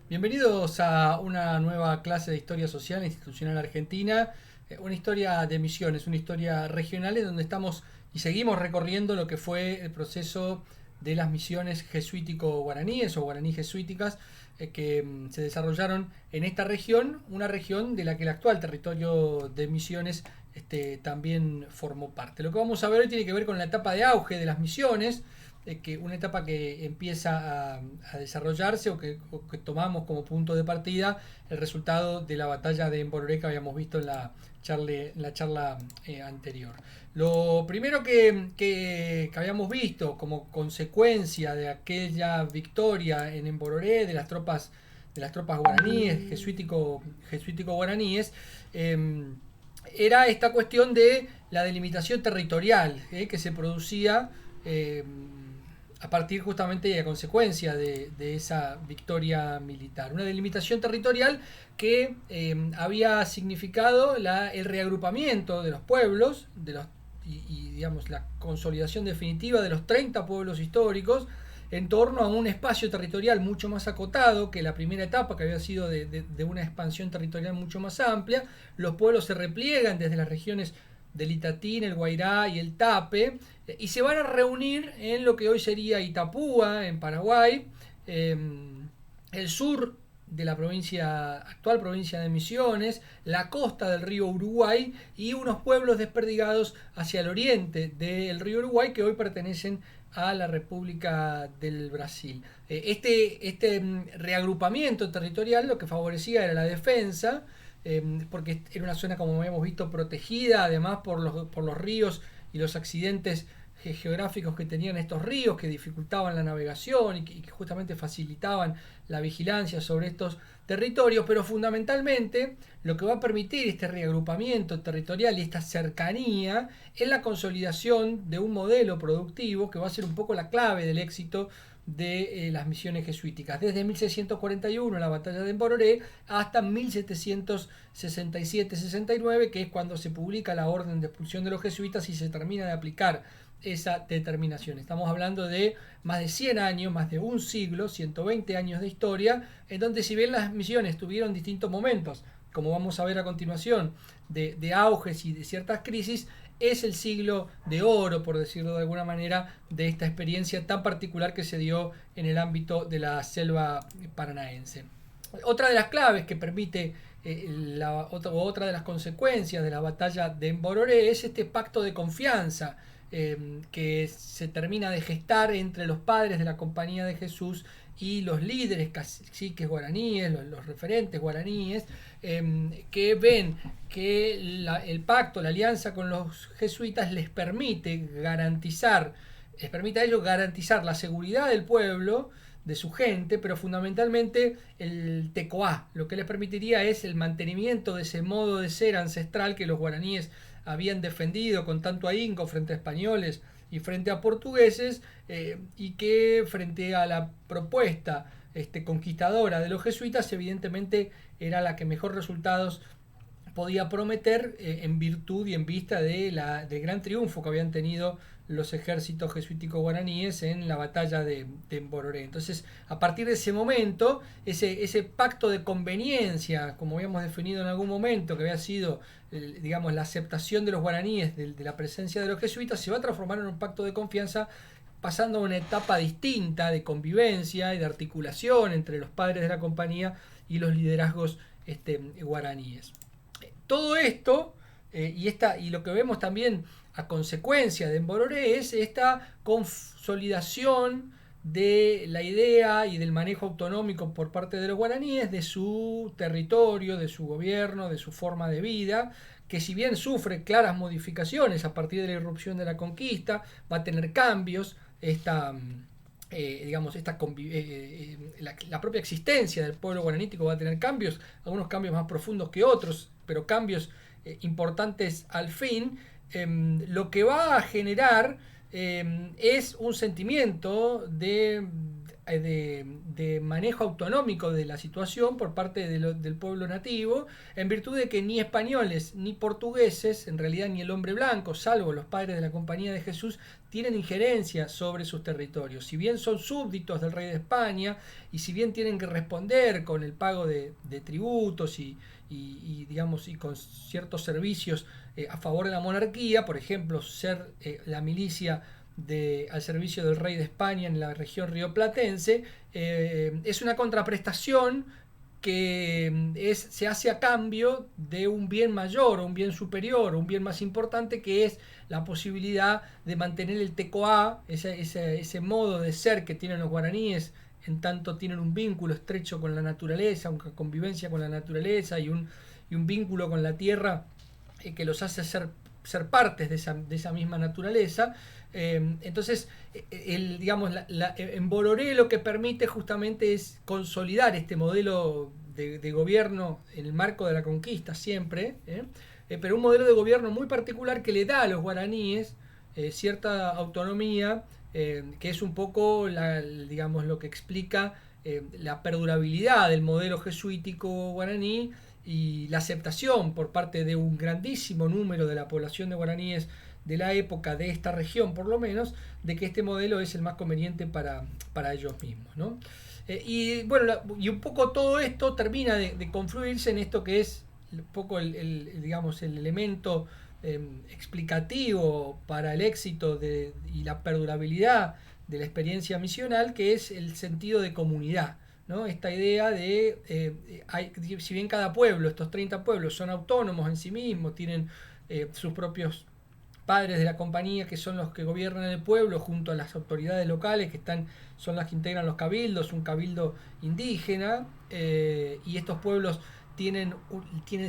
Bienvenidos a una nueva clase de Historia Social e Institucional Argentina, una historia de misiones, una historia regional en donde estamos y seguimos recorriendo lo que fue el proceso de las misiones jesuítico-guaraníes o guaraní-jesuíticas que se desarrollaron en esta región, una región de la que el actual territorio de Misiones también formó parte. Lo que vamos a ver hoy tiene que ver con la etapa de auge de las misiones, que una etapa que empieza a desarrollarse o que tomamos como punto de partida el resultado de la batalla de Embororé que habíamos visto en la charla anterior. Lo primero que habíamos visto como consecuencia de aquella victoria en Embororé de las tropas guaraníes, jesuítico guaraníes, era esta cuestión de la delimitación territorial que se producía eh, a partir justamente y a consecuencia de esa victoria militar. Una delimitación territorial que había significado el reagrupamiento de los pueblos digamos la consolidación definitiva de los 30 pueblos históricos en torno a un espacio territorial mucho más acotado que la primera etapa, que había sido de una expansión territorial mucho más amplia. Los pueblos se repliegan desde las regiones del Itatín, el Guairá y el Tape, y se van a reunir en lo que hoy sería Itapúa, en Paraguay, el sur de la actual provincia de Misiones, la costa del río Uruguay y unos pueblos desperdigados hacia el oriente del río Uruguay que hoy pertenecen a la República del Brasil. Este reagrupamiento territorial lo que favorecía era la defensa, porque era una zona, como habíamos visto, protegida además por los ríos y los accidentes geográficos que tenían estos ríos, que dificultaban la navegación y que justamente facilitaban la vigilancia sobre estos territorios, pero fundamentalmente lo que va a permitir este reagrupamiento territorial y esta cercanía es la consolidación de un modelo productivo que va a ser un poco la clave del éxito de las misiones jesuíticas, desde 1641, la batalla de Embororé, hasta 1767-69, que es cuando se publica la orden de expulsión de los jesuitas y se termina de aplicar esa determinación. Estamos hablando de más de 100 años, más de un siglo, 120 años de historia, en donde si bien las misiones tuvieron distintos momentos, como vamos a ver a continuación, de auges y de ciertas crisis, es el siglo de oro, por decirlo de alguna manera, de esta experiencia tan particular que se dio en el ámbito de la selva paranaense. Otra de las claves que permite otra de las consecuencias de la batalla de Embororé es este pacto de confianza que se termina de gestar entre los padres de la Compañía de Jesús y los líderes caciques guaraníes, los referentes guaraníes, que ven que el pacto, la alianza con los jesuitas les permite a ellos garantizar la seguridad del pueblo, de su gente, pero fundamentalmente el tecoá, lo que les permitiría es el mantenimiento de ese modo de ser ancestral que los guaraníes habían defendido con tanto ahínco frente a españoles y frente a portugueses, y que frente a la propuesta conquistadora de los jesuitas evidentemente era la que mejor resultados podía prometer, en virtud y en vista del gran triunfo que habían tenido los ejércitos jesuíticos guaraníes en la batalla de Embororé. Entonces, a partir de ese momento, ese pacto de conveniencia, como habíamos definido en algún momento, que había sido, digamos, la aceptación de los guaraníes de la presencia de los jesuitas, se va a transformar en un pacto de confianza, pasando a una etapa distinta de convivencia y de articulación entre los padres de la compañía y los liderazgos guaraníes. Todo esto, y lo que vemos también a consecuencia de Embororé, es esta consolidación de la idea y del manejo autonómico por parte de los guaraníes de su territorio, de su gobierno, de su forma de vida, que si bien sufre claras modificaciones a partir de la irrupción de la conquista, va a tener cambios, digamos, la propia existencia del pueblo guaranítico va a tener cambios, algunos cambios más profundos que otros, pero cambios importantes al fin. Lo que va a generar es un sentimiento de manejo autonómico de la situación por parte del pueblo nativo, en virtud de que ni españoles ni portugueses, en realidad ni el hombre blanco, salvo los padres de la Compañía de Jesús, tienen injerencia sobre sus territorios. Si bien son súbditos del rey de España y si bien tienen que responder con el pago de tributos digamos, y con ciertos servicios a favor de la monarquía, por ejemplo, ser la milicia al servicio del rey de España en la región rioplatense, es una contraprestación que se hace a cambio de un bien mayor, un bien superior, un bien más importante, que es la posibilidad de mantener el tecoá, ese modo de ser que tienen los guaraníes, en tanto tienen un vínculo estrecho con la naturaleza, una convivencia con la naturaleza y un vínculo con la tierra que los hace ser partes de esa misma naturaleza. Entonces, digamos, en Bororé lo que permite justamente es consolidar este modelo de gobierno en el marco de la conquista siempre, pero un modelo de gobierno muy particular que le da a los guaraníes cierta autonomía, que es un poco digamos, lo que explica la perdurabilidad del modelo jesuítico guaraní y la aceptación por parte de un grandísimo número de la población de guaraníes de la época, de esta región por lo menos, de que este modelo es el más conveniente para ellos mismos, ¿no? Y bueno, y un poco todo esto termina de confluirse en esto que es un poco digamos, el elemento explicativo para el éxito y la perdurabilidad de la experiencia misional, que es el sentido de comunidad, ¿no? Esta idea si bien cada pueblo, estos 30 pueblos, son autónomos en sí mismos, tienen sus propios padres de la compañía, que son los que gobiernan el pueblo, junto a las autoridades locales, son las que integran los cabildos, un cabildo indígena, y estos pueblos tienen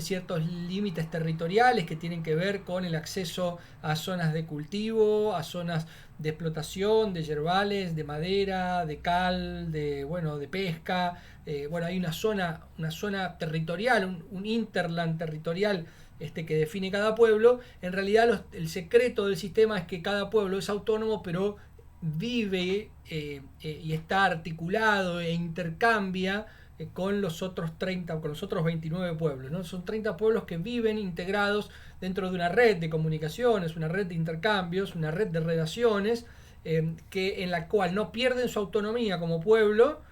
ciertos límites territoriales que tienen que ver con el acceso a zonas de cultivo, a zonas de explotación, de yerbales, de madera, de cal, de pesca. Hay una zona territorial, un interland territorial que define cada pueblo. En realidad el secreto del sistema es que cada pueblo es autónomo, pero vive y está articulado e intercambia con los otros 30, con los otros 29 pueblos, ¿no? Son 30 pueblos que viven integrados dentro de una red de comunicaciones, una red de intercambios, una red de relaciones, en la cual no pierden su autonomía como pueblo,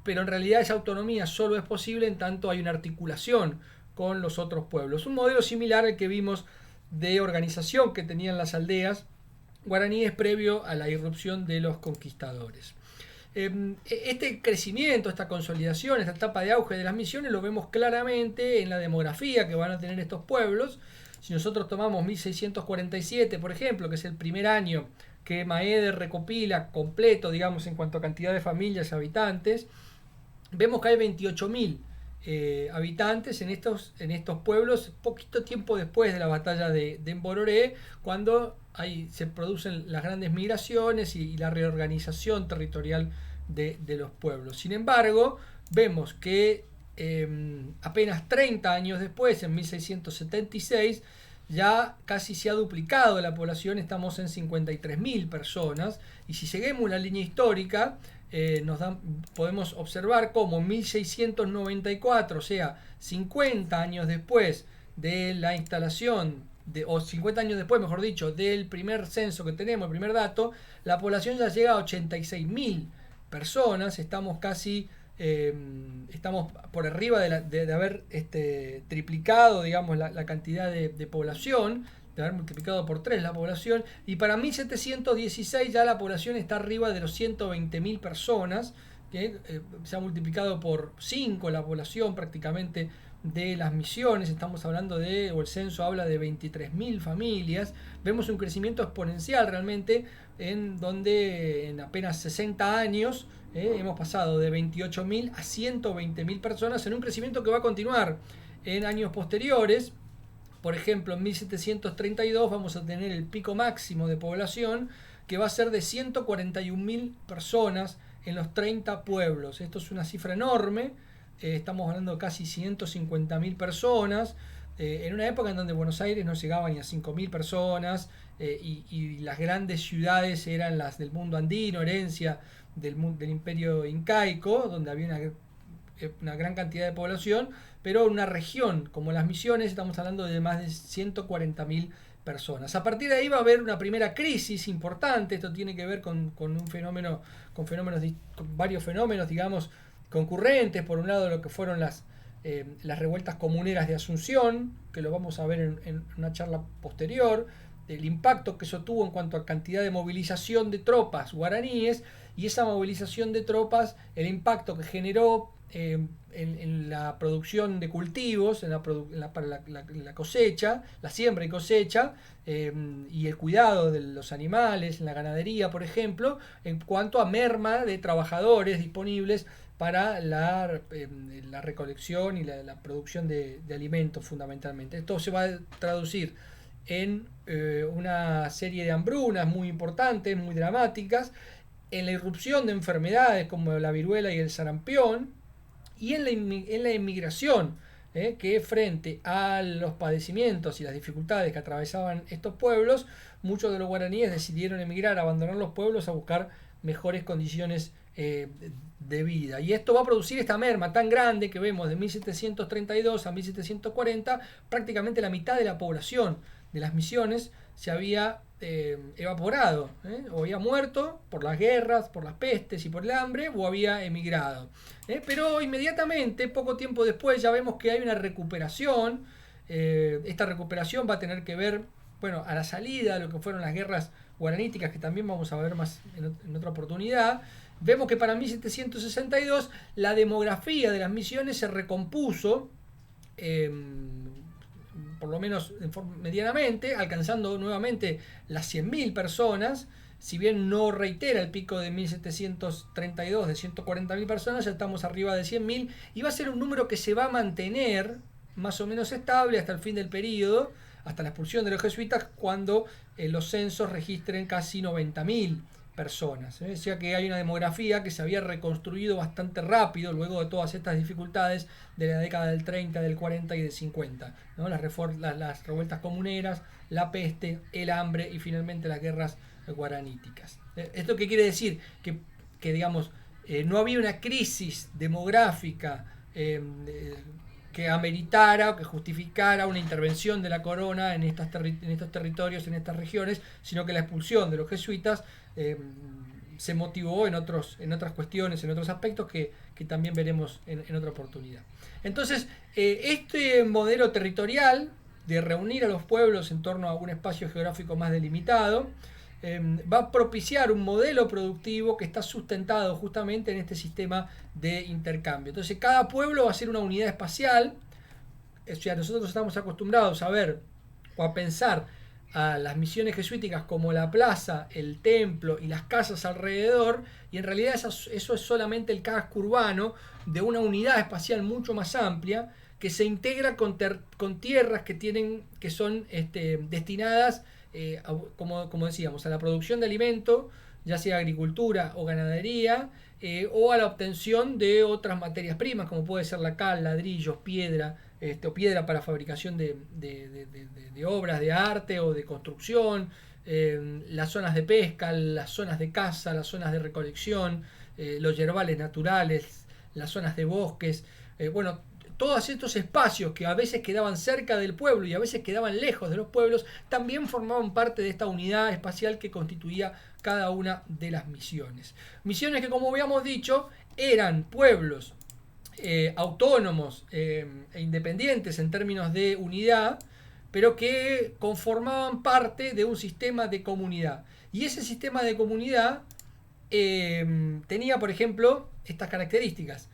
pero en realidad esa autonomía solo es posible en tanto hay una articulación con los otros pueblos. Un modelo similar al que vimos de organización que tenían las aldeas guaraníes previo a la irrupción de los conquistadores. Este crecimiento, esta consolidación, esta etapa de auge de las misiones lo vemos claramente en la demografía que van a tener estos pueblos. Si nosotros tomamos 1647, por ejemplo, que es el primer año que Maeder recopila completo, digamos, en cuanto a cantidad de familias y habitantes, vemos que hay 28.000 habitantes en estos pueblos, poquito tiempo después de la batalla de Mbororé, cuando se producen las grandes migraciones y la reorganización territorial de los pueblos. Sin embargo, vemos que apenas 30 años después, en 1676, ya casi se ha duplicado la población, estamos en 53.000 personas, y si seguimos la línea histórica, podemos observar cómo en 1694, o sea, 50 años después de la instalación, o 50 años después, mejor dicho, del primer censo que tenemos, el primer dato, la población ya llega a 86.000 personas, estamos por arriba de haber triplicado, digamos, la cantidad de población, de haber multiplicado por 3 la población, y para 1716 ya la población está arriba de los 120.000 personas, que se ha multiplicado por 5 la población prácticamente de las misiones. Estamos hablando o el censo habla de 23.000 familias. Vemos un crecimiento exponencial realmente, en donde en apenas 60 años hemos pasado de 28.000 a 120.000 personas, en un crecimiento que va a continuar en años posteriores. Por ejemplo, en 1732 vamos a tener el pico máximo de población, que va a ser de 141.000 personas en los 30 pueblos. Esto es una cifra enorme, estamos hablando de casi 150.000 personas. en una época en donde Buenos Aires no llegaba ni a 5.000 personas, y las grandes ciudades eran las del mundo andino, herencia del imperio incaico, donde había una gran cantidad de población, pero una región como las Misiones estamos hablando de más de 140.000 personas. A partir de ahí va a haber una primera crisis importante. Esto tiene que ver con un fenómeno, con varios fenómenos, digamos, concurrentes. Por un lado, lo que fueron las revueltas comuneras de Asunción, que lo vamos a ver en una charla posterior, el impacto que eso tuvo en cuanto a cantidad de movilización de tropas guaraníes, y esa movilización de tropas, el impacto que generó en la producción de cultivos, para la cosecha, la siembra y cosecha, y el cuidado de los animales, en la ganadería, por ejemplo, en cuanto a merma de trabajadores disponibles para la recolección y la producción de alimentos fundamentalmente. Esto se va a traducir en una serie de hambrunas muy importantes, muy dramáticas, en la irrupción de enfermedades como la viruela y el sarampión, y en la inmigración, que frente a los padecimientos y las dificultades que atravesaban estos pueblos, muchos de los guaraníes decidieron emigrar, abandonar los pueblos a buscar mejores condiciones de vida. Y esto va a producir esta merma tan grande que vemos de 1732 a 1740, prácticamente la mitad de la población de las Misiones se había evaporado, o había muerto por las guerras, por las pestes y por el hambre, o había emigrado. Pero inmediatamente, poco tiempo después, ya vemos que hay una recuperación. Esta recuperación va a tener que ver, bueno, a la salida de lo que fueron las guerras guaraníticas, que también vamos a ver más en otra oportunidad. Vemos que para 1762 la demografía de las Misiones se recompuso, por lo menos medianamente, alcanzando nuevamente las 100.000 personas. Si bien no reitera el pico de 1732 de 140.000 personas, ya estamos arriba de 100.000, y va a ser un número que se va a mantener más o menos estable hasta el fin del periodo, hasta la expulsión de los jesuitas, cuando los censos registren casi 90.000 personas. O sea que hay una demografía que se había reconstruido bastante rápido luego de todas estas dificultades de la década del 30, del 40 y del 50, ¿no? Las revueltas comuneras, la peste, el hambre y finalmente las guerras guaraníticas. ¿Esto qué quiere decir? Que digamos, no había una crisis demográfica que ameritara o que justificara una intervención de la corona en estos territorios, en estas regiones, sino que la expulsión de los jesuitas se motivó en otras cuestiones, en otros aspectos que también veremos en otra oportunidad. Entonces, este modelo territorial de reunir a los pueblos en torno a un espacio geográfico más delimitado va a propiciar un modelo productivo que está sustentado justamente en este sistema de intercambio. Entonces, cada pueblo va a ser una unidad espacial. O sea, nosotros estamos acostumbrados a ver o a pensar a las misiones jesuíticas como la plaza, el templo y las casas alrededor, y en realidad eso es solamente el casco urbano de una unidad espacial mucho más amplia, que se integra con tierras que son destinadas, como decíamos, a la producción de alimento, ya sea agricultura o ganadería, o a la obtención de otras materias primas, como puede ser la cal, ladrillos, piedra, o piedra para fabricación de obras de arte o de construcción, las zonas de pesca, las zonas de caza, las zonas de recolección, los yerbales naturales, las zonas de bosques, bueno, todos estos espacios que a veces quedaban cerca del pueblo y a veces quedaban lejos de los pueblos, también formaban parte de esta unidad espacial que constituía cada una de las misiones. Misiones que, como habíamos dicho, eran pueblos autónomos e independientes en términos de unidad, pero que conformaban parte de un sistema de comunidad. Y ese sistema de comunidad tenía, por ejemplo, estas características.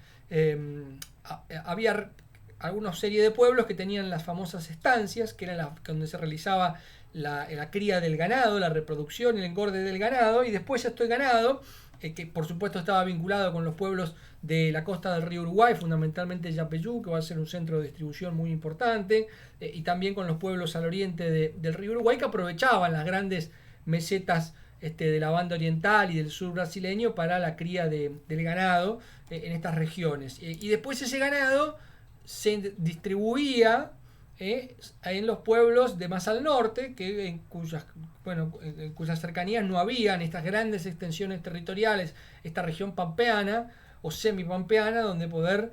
Había alguna serie de pueblos que tenían las famosas estancias, que eran donde se realizaba la cría del ganado, la reproducción y el engorde del ganado, y después este ganado, que por supuesto estaba vinculado con los pueblos de la costa del río Uruguay, fundamentalmente Yapeyú, que va a ser un centro de distribución muy importante, y también con los pueblos al oriente del río Uruguay, que aprovechaban las grandes mesetas de la banda oriental y del sur brasileño para la cría del ganado en estas regiones. Y después ese ganado se distribuía en los pueblos de más al norte, en cuyas cercanías no habían estas grandes extensiones territoriales, esta región pampeana o semipampeana, donde poder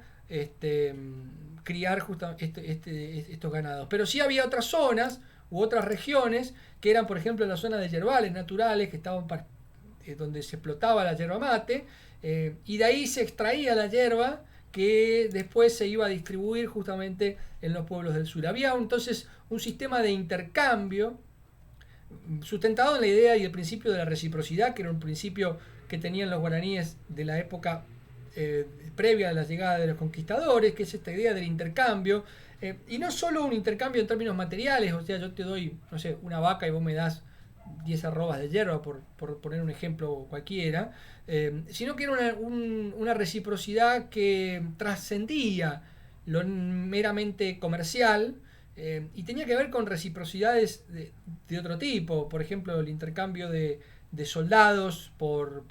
criar estos ganados. Pero sí había otras zonas u otras regiones que eran, por ejemplo, la zona de yerbales naturales, que estaban donde se explotaba la yerba mate, y de ahí se extraía la yerba que después se iba a distribuir justamente en los pueblos del sur. Había entonces un sistema de intercambio sustentado en la idea y el principio de la reciprocidad, que era un principio que tenían los guaraníes de la época previa a la llegada de los conquistadores, que es esta idea del intercambio, y no solo un intercambio en términos materiales, o sea, yo te doy, no sé, una vaca y vos me das 10 arrobas de hierba, por poner un ejemplo cualquiera, sino que era una reciprocidad que trascendía lo meramente comercial, y tenía que ver con reciprocidades de otro tipo, por ejemplo, el intercambio de soldados por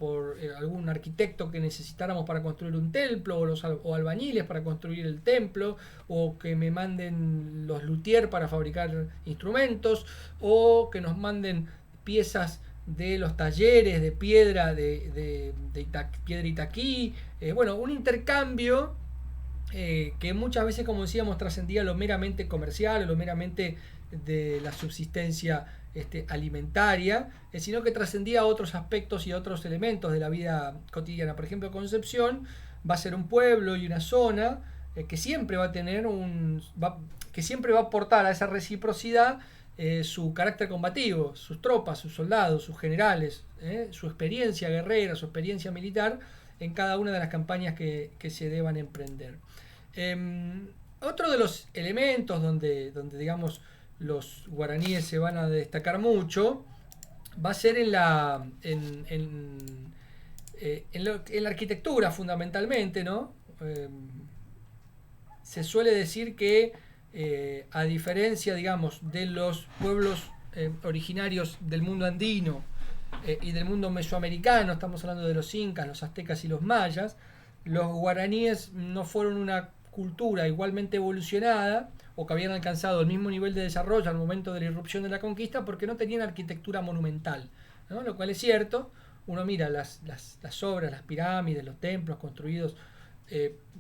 algún arquitecto que necesitáramos para construir un templo, o albañiles para construir el templo, o que me manden los luthier para fabricar instrumentos, o que nos manden piezas de los talleres de piedra piedra Itaquí, bueno, un intercambio que muchas veces, como decíamos, trascendía lo meramente comercial o lo meramente de la subsistencia alimentaria, sino que trascendía a otros aspectos y a otros elementos de la vida cotidiana. Por ejemplo, Concepción va a ser un pueblo y una zona que siempre va a tener que siempre va a aportar a esa reciprocidad su carácter combativo, sus tropas, sus soldados, sus generales, su experiencia guerrera, su experiencia militar en cada una de las campañas que se deban emprender. Otro de los elementos donde digamos los guaraníes se van a destacar mucho va a ser en la arquitectura, fundamentalmente, ¿no? Se suele decir que a diferencia, digamos, de los pueblos originarios del mundo andino y del mundo mesoamericano, estamos hablando de los incas, los aztecas y los mayas, los guaraníes no fueron una cultura igualmente evolucionada o que habían alcanzado el mismo nivel de desarrollo al momento de la irrupción de la conquista, porque no tenían arquitectura monumental, ¿no? Lo cual es cierto. Uno mira las obras, las pirámides, los templos construidos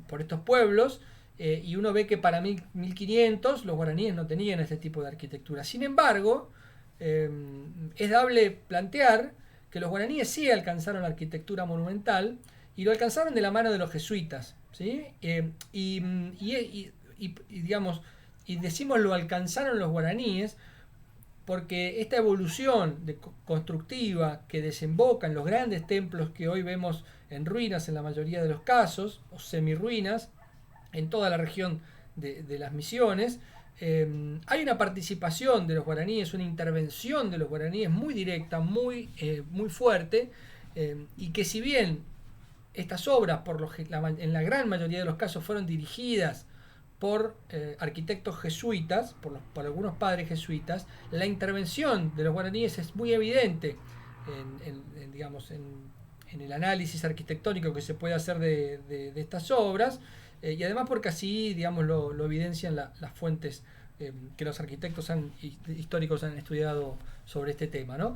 por estos pueblos, y uno ve que para 1500 los guaraníes no tenían este tipo de arquitectura. Sin embargo, es dable plantear que los guaraníes sí alcanzaron la arquitectura monumental, y lo alcanzaron de la mano de los jesuitas, ¿sí? Digamos, y decimos lo alcanzaron los guaraníes porque esta evolución constructiva que desemboca en los grandes templos que hoy vemos en ruinas en la mayoría de los casos, o semirruinas, en toda la región de las Misiones, hay una participación de los guaraníes, una intervención de los guaraníes muy directa, muy fuerte, y que si bien estas obras, en la gran mayoría de los casos, fueron dirigidas por arquitectos jesuitas, por algunos padres jesuitas, la intervención de los guaraníes es muy evidente digamos, en el análisis arquitectónico que se puede hacer de estas obras, y además porque así, digamos, lo evidencian las fuentes que los arquitectos históricos han estudiado sobre este tema, ¿no?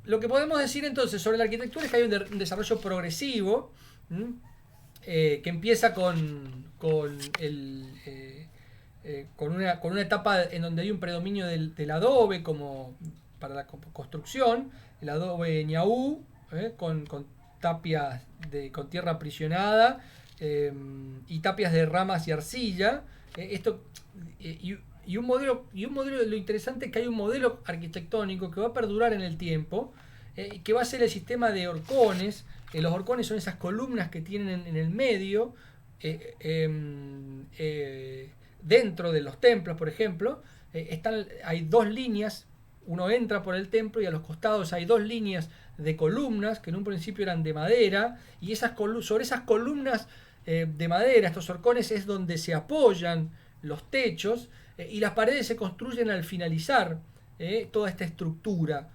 Lo que podemos decir entonces sobre la arquitectura es que hay un desarrollo progresivo, que empieza con una etapa en donde hay un predominio del adobe como para la construcción, el adobe ñaú, con tapias con tierra aprisionada, y tapias de ramas y arcilla. Y un modelo, lo interesante es que hay un modelo arquitectónico que va a perdurar en el tiempo, que va a ser el sistema de horcones. Los horcones son esas columnas que tienen en el medio, dentro de los templos, por ejemplo. Hay dos líneas, uno entra por el templo y a los costados hay dos líneas de columnas que en un principio eran de madera, y sobre esas columnas de madera, estos horcones, es donde se apoyan los techos, y las paredes se construyen al finalizar toda esta estructura.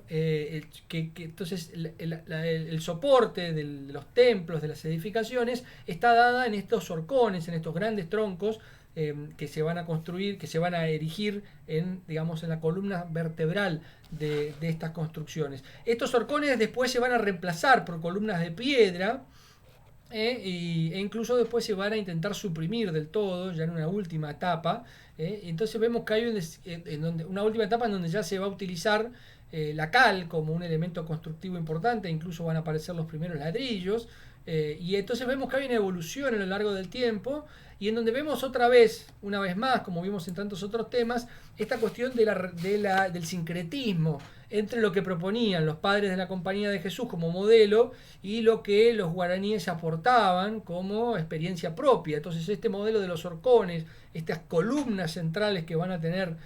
Entonces el soporte de los templos, de las edificaciones, está dada en estos horcones, en estos grandes troncos que se van a construir, que se van a erigir en, digamos, en la columna vertebral de estas construcciones. Estos horcones después se van a reemplazar por columnas de piedra, e incluso después se van a intentar suprimir del todo, ya en una última etapa. Entonces vemos que hay una última etapa en donde ya se va a utilizar la cal como un elemento constructivo importante, incluso van a aparecer los primeros ladrillos, y entonces vemos que hay una evolución a lo largo del tiempo, y en donde vemos otra vez, una vez más, como vimos en tantos otros temas, esta cuestión del sincretismo entre lo que proponían los padres de la Compañía de Jesús como modelo y lo que los guaraníes aportaban como experiencia propia. Entonces este modelo de los horcones, estas columnas centrales que van a tener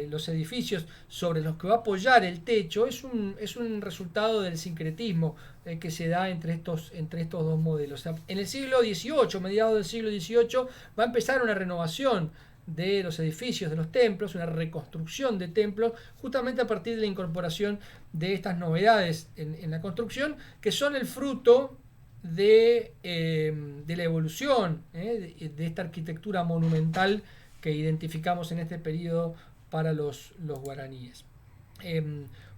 los edificios sobre los que va a apoyar el techo, es un resultado del sincretismo que se da entre estos dos modelos. O sea, en el siglo XVIII, mediados del siglo XVIII, va a empezar una renovación de los edificios, de los templos, una reconstrucción de templos, justamente a partir de la incorporación de estas novedades en la construcción, que son el fruto de la evolución de esta arquitectura monumental que identificamos en este periodo para los guaraníes.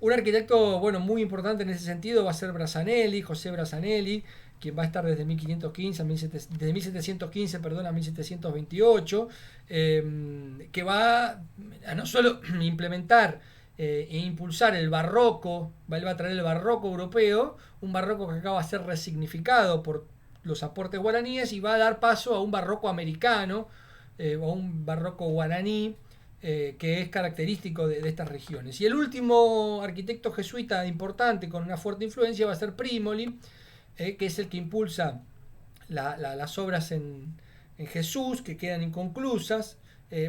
Un arquitecto muy importante en ese sentido va a ser Braccianelli, José Braccianelli, quien va a estar desde 1515 desde 1715 a 1728, que va a no solo implementar e impulsar el barroco, él va a traer el barroco europeo, un barroco que acaba de ser resignificado por los aportes guaraníes, y va a dar paso a un barroco americano, o un barroco guaraní, que es característico de estas regiones. Y el último arquitecto jesuita importante con una fuerte influencia va a ser Primoli, que es el que impulsa las obras en Jesús, que quedan inconclusas,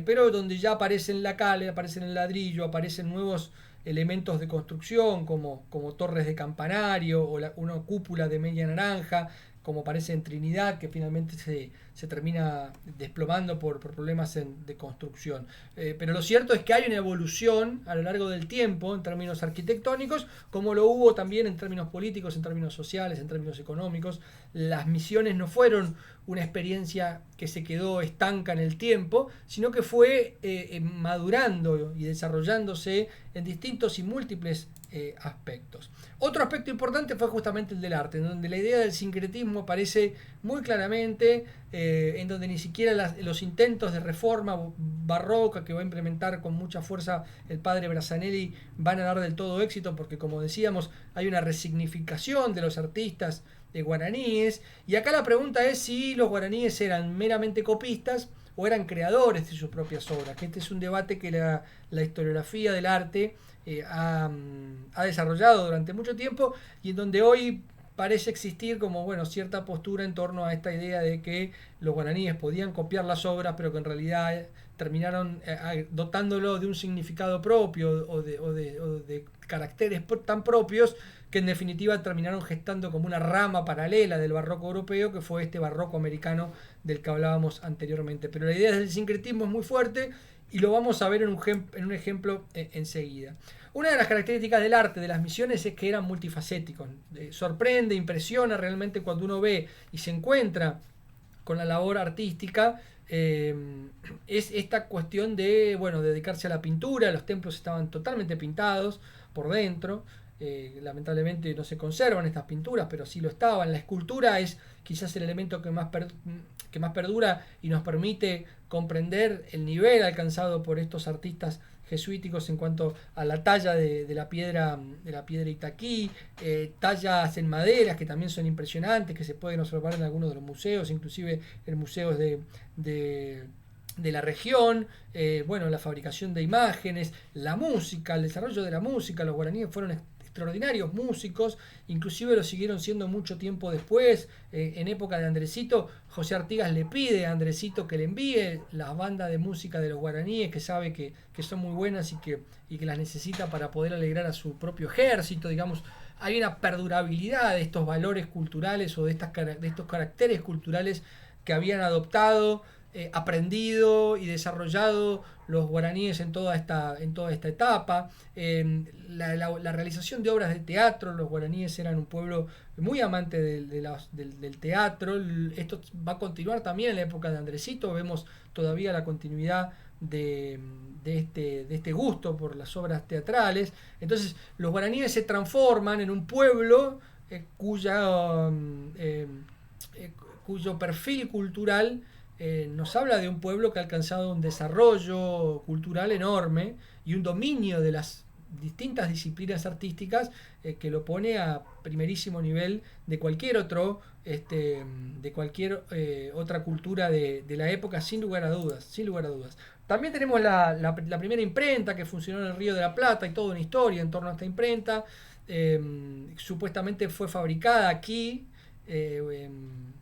pero donde ya aparecen la cal, aparecen el ladrillo, aparecen nuevos elementos de construcción como torres de campanario o una cúpula de media naranja, como aparece en Trinidad, que finalmente se termina desplomando por problemas de construcción. Pero lo cierto es que hay una evolución a lo largo del tiempo en términos arquitectónicos, como lo hubo también en términos políticos, en términos sociales, en términos económicos. Las misiones no fueron una experiencia que se quedó estanca en el tiempo, sino que fue madurando y desarrollándose en distintos y múltiples aspectos. Otro aspecto importante fue justamente el del arte, en donde la idea del sincretismo aparece muy claramente, en donde ni siquiera los intentos de reforma barroca que va a implementar con mucha fuerza el padre Braccianelli van a dar del todo éxito, porque, como decíamos, hay una resignificación de los artistas guaraníes, y acá la pregunta es si los guaraníes eran meramente copistas o eran creadores de sus propias obras, que este es un debate que la historiografía del arte ha desarrollado durante mucho tiempo, y en donde hoy parece existir como cierta postura en torno a esta idea de que los guaraníes podían copiar las obras, pero que en realidad terminaron dotándolo de un significado propio o de caracteres tan propios, que en definitiva terminaron gestando como una rama paralela del barroco europeo, que fue este barroco americano del que hablábamos anteriormente. Pero la idea del sincretismo es muy fuerte, y lo vamos a ver en un ejemplo enseguida. Una de las características del arte de las misiones es que eran multifacéticos. Sorprende, impresiona realmente cuando uno ve y se encuentra con la labor artística. Es esta cuestión de dedicarse a la pintura. Los templos estaban totalmente pintados por dentro. Lamentablemente no se conservan estas pinturas, pero sí lo estaban. La escultura es quizás el elemento que más perdura y nos permite comprender el nivel alcanzado por estos artistas jesuíticos en cuanto a la talla de la piedra Itaquí, tallas en maderas que también son impresionantes, que se pueden observar en algunos de los museos, inclusive en museos de la región, la fabricación de imágenes, la música, el desarrollo de la música. Los guaraníes fueron extraordinarios músicos, inclusive lo siguieron siendo mucho tiempo después. En época de Andresito, José Artigas le pide a Andresito que le envíe las bandas de música de los guaraníes, que sabe que son muy buenas y que las necesita para poder alegrar a su propio ejército. Digamos, hay una perdurabilidad de estos valores culturales o de estos caracteres culturales que habían adoptado aprendido y desarrollado los guaraníes en toda esta etapa. La realización de obras de teatro, los guaraníes eran un pueblo muy amante del teatro. Esto va a continuar también en la época de Andresito, vemos todavía la continuidad de este gusto por las obras teatrales. Entonces los guaraníes se transforman en un pueblo cuyo perfil cultural nos habla de un pueblo que ha alcanzado un desarrollo cultural enorme y un dominio de las distintas disciplinas artísticas que lo pone a primerísimo nivel de cualquier otra cultura de la época, sin lugar a dudas. También tenemos la primera imprenta que funcionó en el Río de la Plata y toda una historia en torno a esta imprenta. Supuestamente fue fabricada aquí, en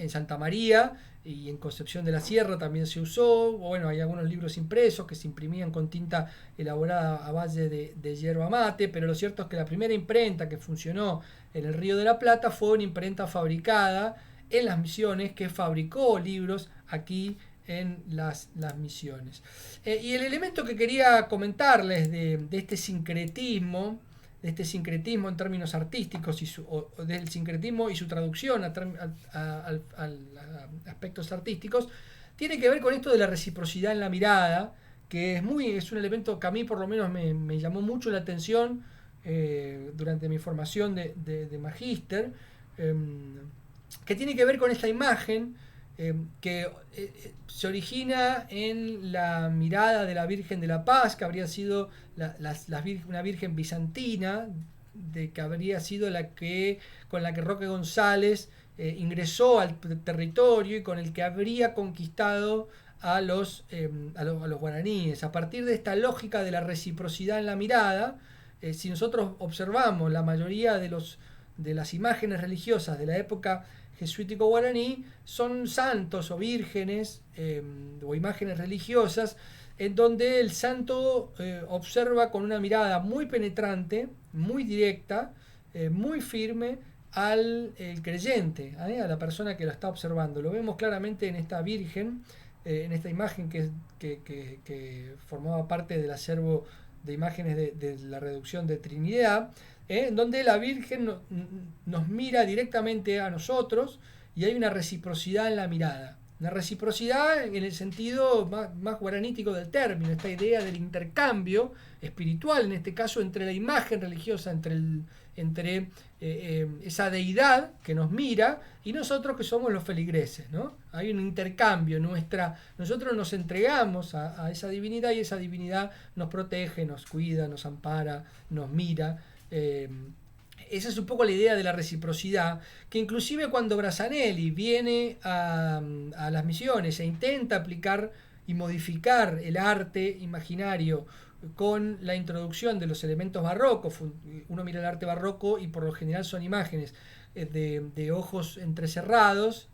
Santa María, y en Concepción de la Sierra también se usó. Bueno, hay algunos libros impresos que se imprimían con tinta elaborada a base de yerba mate, pero lo cierto es que la primera imprenta que funcionó en el Río de la Plata fue una imprenta fabricada en las Misiones, que fabricó libros aquí en las Misiones. Y el elemento que quería comentarles de este sincretismo, en términos artísticos, del sincretismo y su traducción a aspectos artísticos, tiene que ver con esto de la reciprocidad en la mirada, que es un elemento que a mí por lo menos me llamó mucho la atención durante mi formación de magíster, que tiene que ver con esta imagen que se origina en la mirada de la Virgen de la Paz, que habría sido una virgen bizantina, que habría sido con la que Roque González ingresó al territorio y con el que habría conquistado a los guaraníes. A partir de esta lógica de la reciprocidad en la mirada, si nosotros observamos la mayoría de las imágenes religiosas de la época jesuítico guaraní, son santos o vírgenes o imágenes religiosas en donde el santo observa con una mirada muy penetrante, muy directa, muy firme al creyente, a la persona que lo está observando. Lo vemos claramente en esta virgen, en esta imagen que formaba parte del acervo de imágenes de la reducción de Trinidad, en donde la Virgen nos mira directamente a nosotros y hay una reciprocidad en la mirada. Una reciprocidad en el sentido más guaranítico del término, esta idea del intercambio espiritual, en este caso entre la imagen religiosa, entre esa deidad que nos mira y nosotros que somos los feligreses, ¿no? Hay un intercambio, nosotros nos entregamos a esa divinidad y esa divinidad nos protege, nos cuida, nos ampara, nos mira. Esa es un poco la idea de la reciprocidad, que inclusive cuando Brassanelli viene a las Misiones e intenta aplicar y modificar el arte imaginario con la introducción de los elementos barrocos. Uno mira el arte barroco y por lo general son imágenes de ojos entrecerrados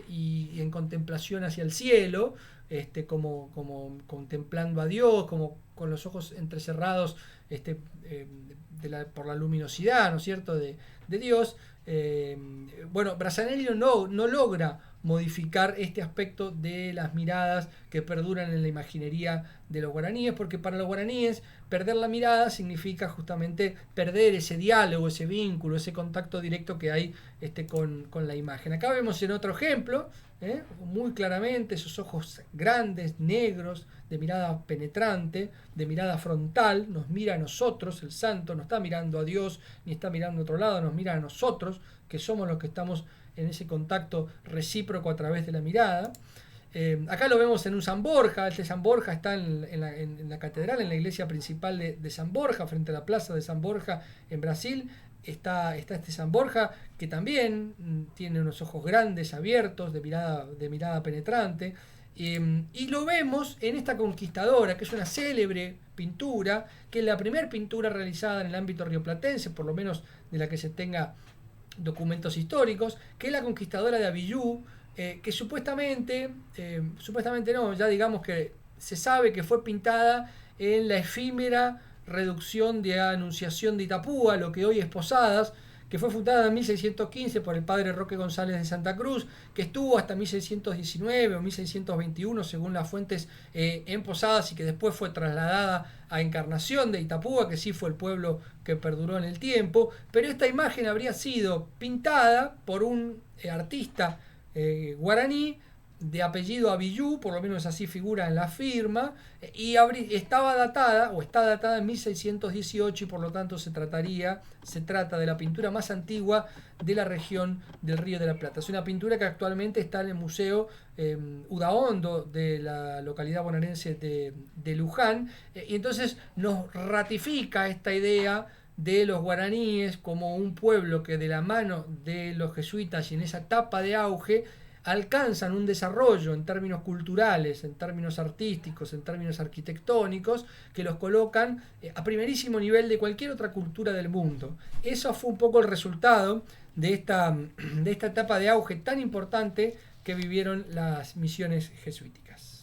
y en contemplación hacia el cielo, como contemplando a Dios, como con los ojos entrecerrados por la luminosidad, ¿no es cierto?, de Dios. Bueno, Brassanelli no logra modificar este aspecto de las miradas que perduran en la imaginería de los guaraníes, porque para los guaraníes perder la mirada significa justamente perder ese diálogo, ese vínculo, ese contacto directo que hay con la imagen. Acá vemos en otro ejemplo, muy claramente esos ojos grandes, negros, de mirada penetrante, de mirada frontal, nos mira a nosotros. El santo no está mirando a Dios ni está mirando a otro lado, nos mira a nosotros, que somos los que estamos en ese contacto recíproco a través de la mirada. Acá lo vemos en un San Borja. Este San Borja está en la catedral, en la iglesia principal de San Borja, frente a la plaza de San Borja en Brasil. Está este San Borja, que también tiene unos ojos grandes, abiertos, de mirada penetrante. Y lo vemos en esta Conquistadora, que es una célebre pintura, que es la primera pintura realizada en el ámbito rioplatense, por lo menos de la que se tenga documentos históricos, que es la Conquistadora de Avillú, que supuestamente no, ya digamos que se sabe que fue pintada en la efímera reducción de Anunciación de Itapúa, lo que hoy es Posadas, que fue fundada en 1615 por el padre Roque González de Santa Cruz, que estuvo hasta 1619 o 1621 según las fuentes en Posadas, y que después fue trasladada a Encarnación de Itapúa, que sí fue el pueblo que perduró en el tiempo. Pero esta imagen habría sido pintada por un artista guaraní de apellido Abiyú, por lo menos así figura en la firma, y estaba datada o está datada en 1618, y por lo tanto se trata de la pintura más antigua de la región del Río de la Plata. Es una pintura que actualmente está en el Museo Udaondo de la localidad bonaerense de Luján, y entonces nos ratifica esta idea de los guaraníes como un pueblo que de la mano de los jesuitas y en esa etapa de auge alcanzan un desarrollo en términos culturales, en términos artísticos, en términos arquitectónicos, que los colocan a primerísimo nivel de cualquier otra cultura del mundo. Eso fue un poco el resultado de esta etapa de auge tan importante que vivieron las misiones jesuíticas.